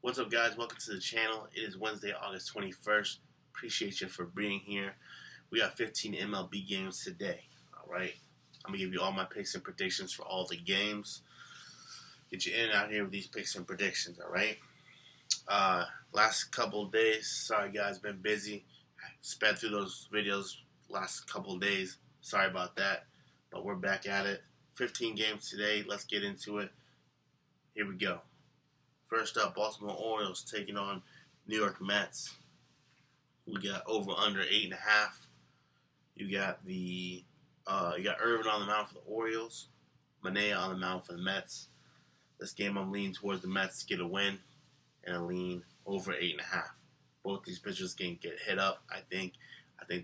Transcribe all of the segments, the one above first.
What's up, guys? Welcome to the channel. It is Wednesday, August 21st. Appreciate you for being here. We got 15 MLB games today. All right. I'm going to give you all my picks and predictions for all the games. Get you in and out here with these picks and predictions. All right. Last couple of days. Sorry, guys. Been busy. Sped through those videos last couple of days. Sorry about that. But we're back at it. 15 games today. Let's get into it. Here we go. First up, Baltimore Orioles taking on New York Mets. We got over under 8.5. You got Irvin on the mound for the Orioles, Manaea on the mound for the Mets. This game I'm leaning towards the Mets to get a win, and I lean over 8.5. Both these pitchers can get hit up. I think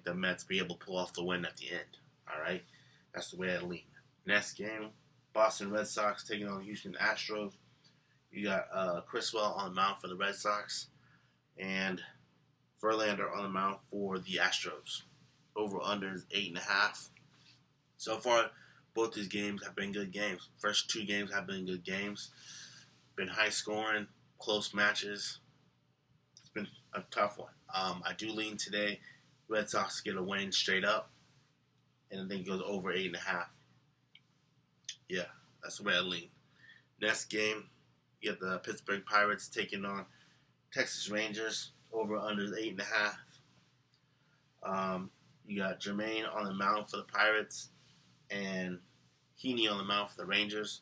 the Mets be able to pull off the win at the end. All right, that's the way I lean. Next game, Boston Red Sox taking on Houston Astros. You got Criswell on the mound for the Red Sox and Verlander on the mound for the Astros. Over-under is 8.5. So far, both these games have been good games. First two games have been good games. Been high-scoring, close matches. It's been a tough one. I do lean today Red Sox get a win straight up, and I think it goes over 8.5. Yeah, that's the way I lean. Next game, you got the Pittsburgh Pirates taking on Texas Rangers. Over/under is 8.5. You got Jermaine on the mound for the Pirates and Heaney on the mound for the Rangers.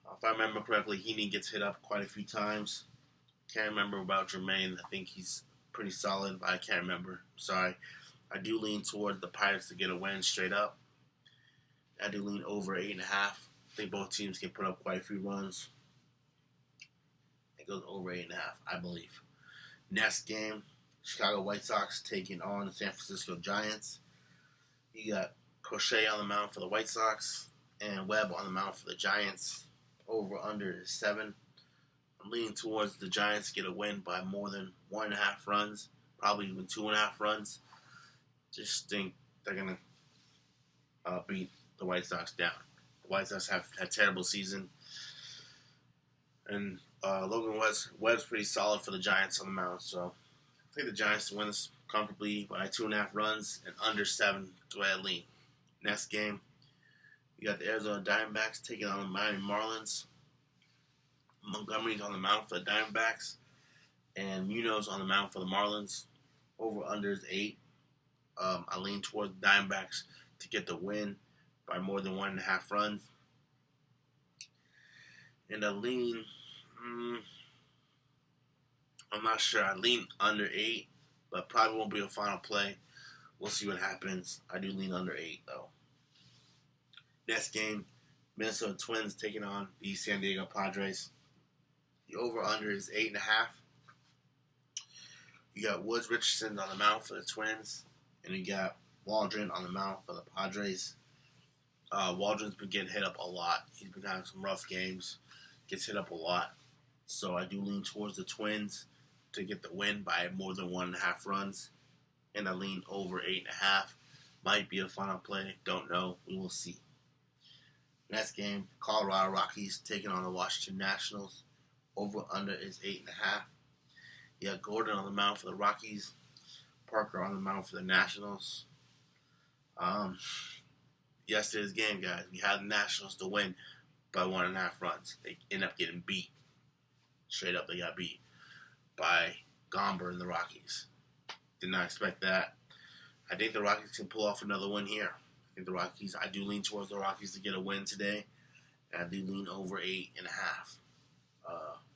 If I remember correctly, Heaney gets hit up quite a few times. Can't remember about Jermaine. I think he's pretty solid, but I can't remember. Sorry. I do lean towards the Pirates to get a win straight up. I do lean over 8.5. I think both teams can put up quite a few runs. It goes over 8.5, I believe. Next game, Chicago White Sox taking on the San Francisco Giants. You got Crochet on the mound for the White Sox and Webb on the mound for the Giants. Over/under is 7. I'm leaning towards the Giants to get a win by more than 1.5 runs, probably even 2.5 runs. Just think they're going to beat the White Sox down. The White Sox have had a terrible season. And Logan Webb's pretty solid for the Giants on the mound. So I think the Giants win this comfortably by 2.5 runs and under 7 to where I lean. Next game, you got the Arizona Diamondbacks taking on the Miami Marlins. Montgomery's on the mound for the Diamondbacks. And Munoz on the mound for the Marlins. Over/under is 8. I lean towards the Diamondbacks to get the win by more than 1.5 runs. And I lean, I'm not sure. I lean under 8, but probably won't be a final play. We'll see what happens. I do lean under 8, though. Next game, Minnesota Twins taking on the San Diego Padres. The over/under is 8.5. You got Woods Richardson on the mound for the Twins, and you got Waldron on the mound for the Padres. Waldron's been getting hit up a lot. He's been having some rough games. Gets hit up a lot. So I do lean towards the Twins to get the win by more than 1.5 runs. And I lean over 8.5. Might be a final play. Don't know. We will see. Next game, Colorado Rockies taking on the Washington Nationals. Over/under is 8.5. You got Gordon on the mound for the Rockies. Parker on the mound for the Nationals. Yesterday's game, guys, we had the Nationals to win by 1.5 runs. They end up getting beat. Straight up, they got beat by Gomber and the Rockies. Did not expect that. I think the Rockies can pull off another win here. I do lean towards the Rockies to get a win today. And I do lean over 8.5.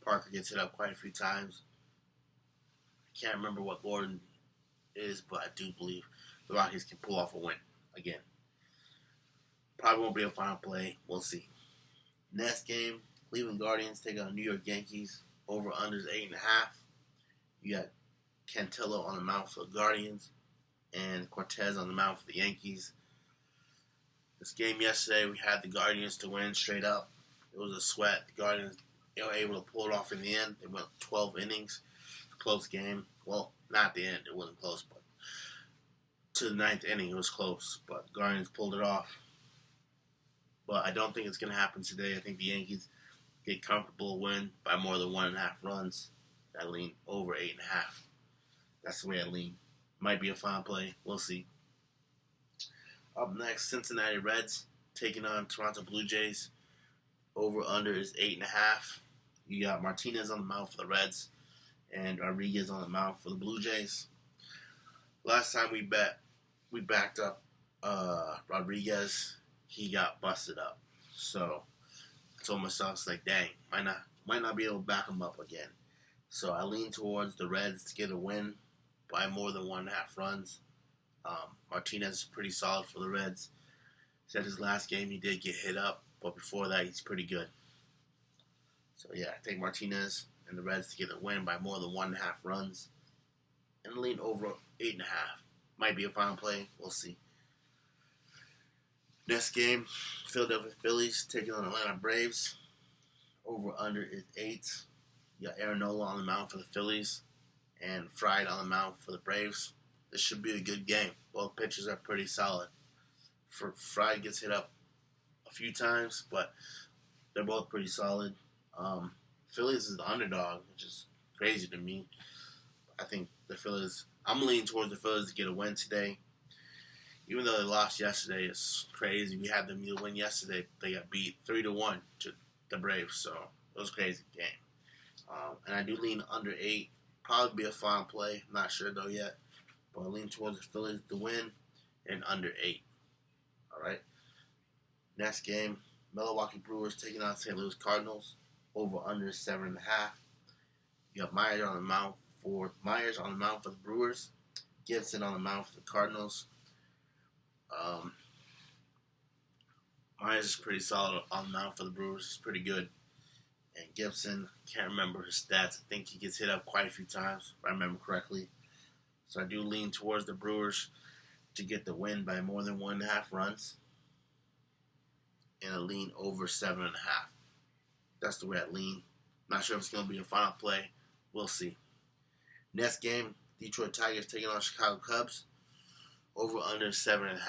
Parker gets hit up quite a few times. I can't remember what Gordon is, but I do believe the Rockies can pull off a win again. Probably won't be a final play. We'll see. Next game, Cleveland Guardians take on New York Yankees. Over/under is 8.5. You got Cantillo on the mound for the Guardians and Cortez on the mound for the Yankees. This game yesterday, we had the Guardians to win straight up. It was a sweat. The Guardians were able to pull it off in the end. They went 12 innings. Close game. Well, not at the end. It wasn't close, but to the 9th inning, it was close. But the Guardians pulled it off. But I don't think it's going to happen today. I think the Yankees get comfortable win by more than 1.5 runs. I lean over 8.5. That's the way I lean. Might be a fine play. We'll see. Up next, Cincinnati Reds taking on Toronto Blue Jays. Over under is 8.5. You got Martinez on the mound for the Reds and Rodriguez on the mound for the Blue Jays. Last time we backed up Rodriguez. He got busted up. So I told myself, it's like, dang, might not be able to back him up again. So I lean towards the Reds to get a win by more than 1.5 runs. Martinez is pretty solid for the Reds. Said his last game he did get hit up, but before that he's pretty good. So yeah, I take Martinez and the Reds to get a win by more than 1.5 runs. And lean over 8.5. Might be a final play. We'll see. Next game, Philadelphia Phillies taking on Atlanta Braves. Over under is 8. You got Aaron Nola on the mound for the Phillies and Fried on the mound for the Braves. This should be a good game. Both pitchers are pretty solid. Fried gets hit up a few times, but they're both pretty solid. Phillies is the underdog, which is crazy to me. I think the Phillies, I'm leaning towards the Phillies to get a win today. Even though they lost yesterday, it's crazy. We had them win yesterday. They got beat 3-1 to the Braves, so it was a crazy game. And I do lean under 8. Probably be a fine play. Not sure though yet. But I lean towards the Phillies to win and under 8. Alright. Next game, Milwaukee Brewers taking on St. Louis Cardinals. Over under 7.5. You got Myers on the mound for the Brewers. Gibson on the mound for the Cardinals. Myers is pretty solid on the mound for the Brewers. He's pretty good. And Gibson, can't remember his stats. I think he gets hit up quite a few times, if I remember correctly. So I do lean towards the Brewers to get the win by more than 1.5 runs. And I lean over 7.5. That's the way I lean. Not sure if it's going to be a final play. We'll see. Next game, Detroit Tigers taking on Chicago Cubs. Over under 7.5.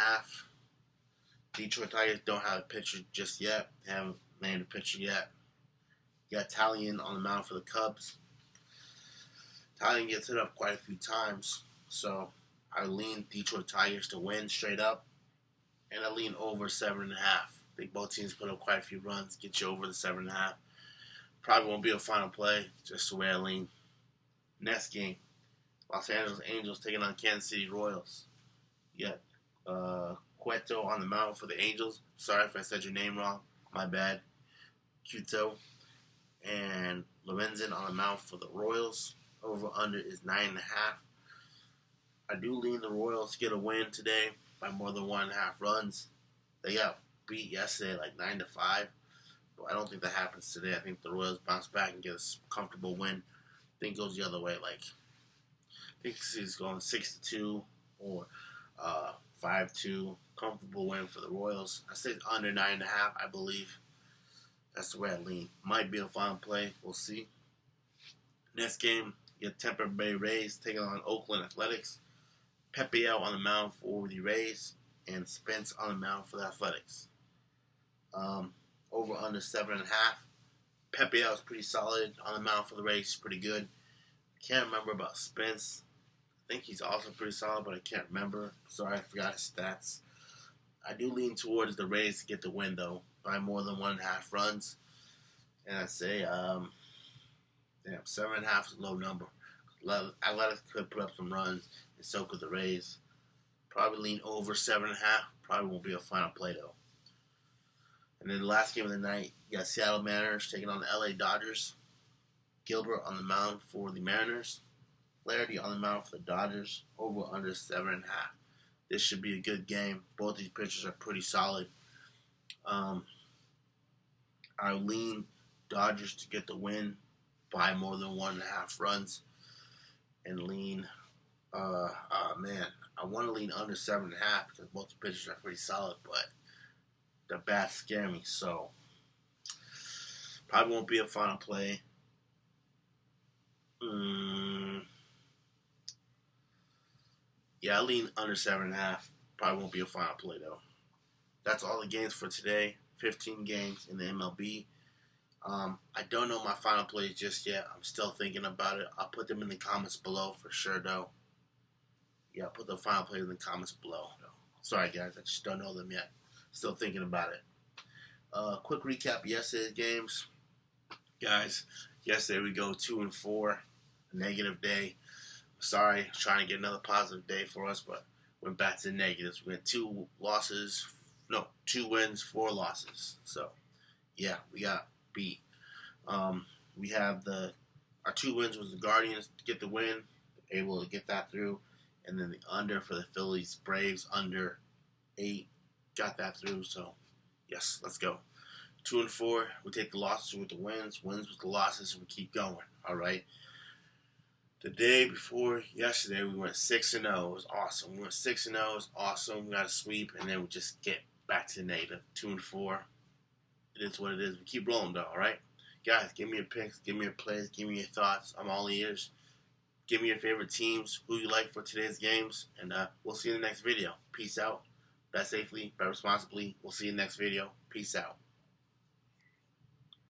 Detroit Tigers don't have a pitcher just yet. They haven't named a pitcher yet. You got Talion on the mound for the Cubs. Talion gets hit up quite a few times. So I lean Detroit Tigers to win straight up. And I lean over 7.5. I think both teams put up quite a few runs. Get you over the 7.5. Probably won't be a final play. Just the way I lean. Next game, Los Angeles Angels taking on Kansas City Royals. You got Cueto on the mound for the Angels. Sorry if I said your name wrong. My bad. Cueto. And Lorenzen on the mound for the Royals. Over under is 9.5. I do lean the Royals to get a win today by more than 1.5 runs. They got beat yesterday like 9-5. But I don't think that happens today. I think the Royals bounce back and get a comfortable win. I think it goes the other way. Like, I think it's going 6-2 or 5-2. Comfortable win for the Royals. I said under 9.5, I believe. That's the way I lean. Might be a fine play. We'll see. Next game, you have Tampa Bay Rays taking on Oakland Athletics. Pepiel on the mound for the Rays and Spence on the mound for the Athletics. Over under 7.5. Pepiel is pretty solid on the mound for the Rays. He's pretty good. Can't remember about Spence. I think he's also pretty solid, but I can't remember. Sorry, I forgot his stats. I do lean towards the Rays to get the win, though, by more than 1.5 runs. And I say, 7.5 is a low number. Athletics could put up some runs, and so could the Rays. Probably lean over 7.5. Probably won't be a final play, though. And then the last game of the night, you got Seattle Mariners taking on the LA Dodgers. Gilbert on the mound for the Mariners. Flaherty on the mound for the Dodgers. Over under 7.5. This should be a good game. Both these pitchers are pretty solid. I lean Dodgers to get the win by more than 1.5 runs. And lean, I want to lean under 7.5 because both the pitchers are pretty solid, but the bats scare me, so probably won't be a final play. Yeah, I lean under 7.5. Probably won't be a final play, though. That's all the games for today. 15 games in the MLB. I don't know my final plays just yet. I'm still thinking about it. I'll put them in the comments below for sure, though. Yeah, I'll put the final plays in the comments below. Sorry, guys, I just don't know them yet. Still thinking about it. Quick recap yesterday's games. Guys, yesterday we go 2-4. A negative day. Sorry, trying to get another positive day for us, but went back to the negatives. We had 2 wins, 4 losses. So, yeah, we got beat. We have our 2 wins was the Guardians to get the win, able to get that through, and then the under for the Phillies Braves under 8, got that through. So, yes, let's go. 2-4. We take the losses with the wins with the losses, and we keep going. All right. The day before yesterday, we went 6-0. It was awesome. We went 6-0. It was awesome. We got a sweep, and then we just get back to the negative. 2-4. It is what it is. We keep rolling, though. All right, guys. Give me your picks. Give me your plays. Give me your thoughts. I'm all ears. Give me your favorite teams, who you like for today's games, and we'll see you in the next video. Peace out. Bet safely. Bet responsibly. We'll see you in the next video. Peace out.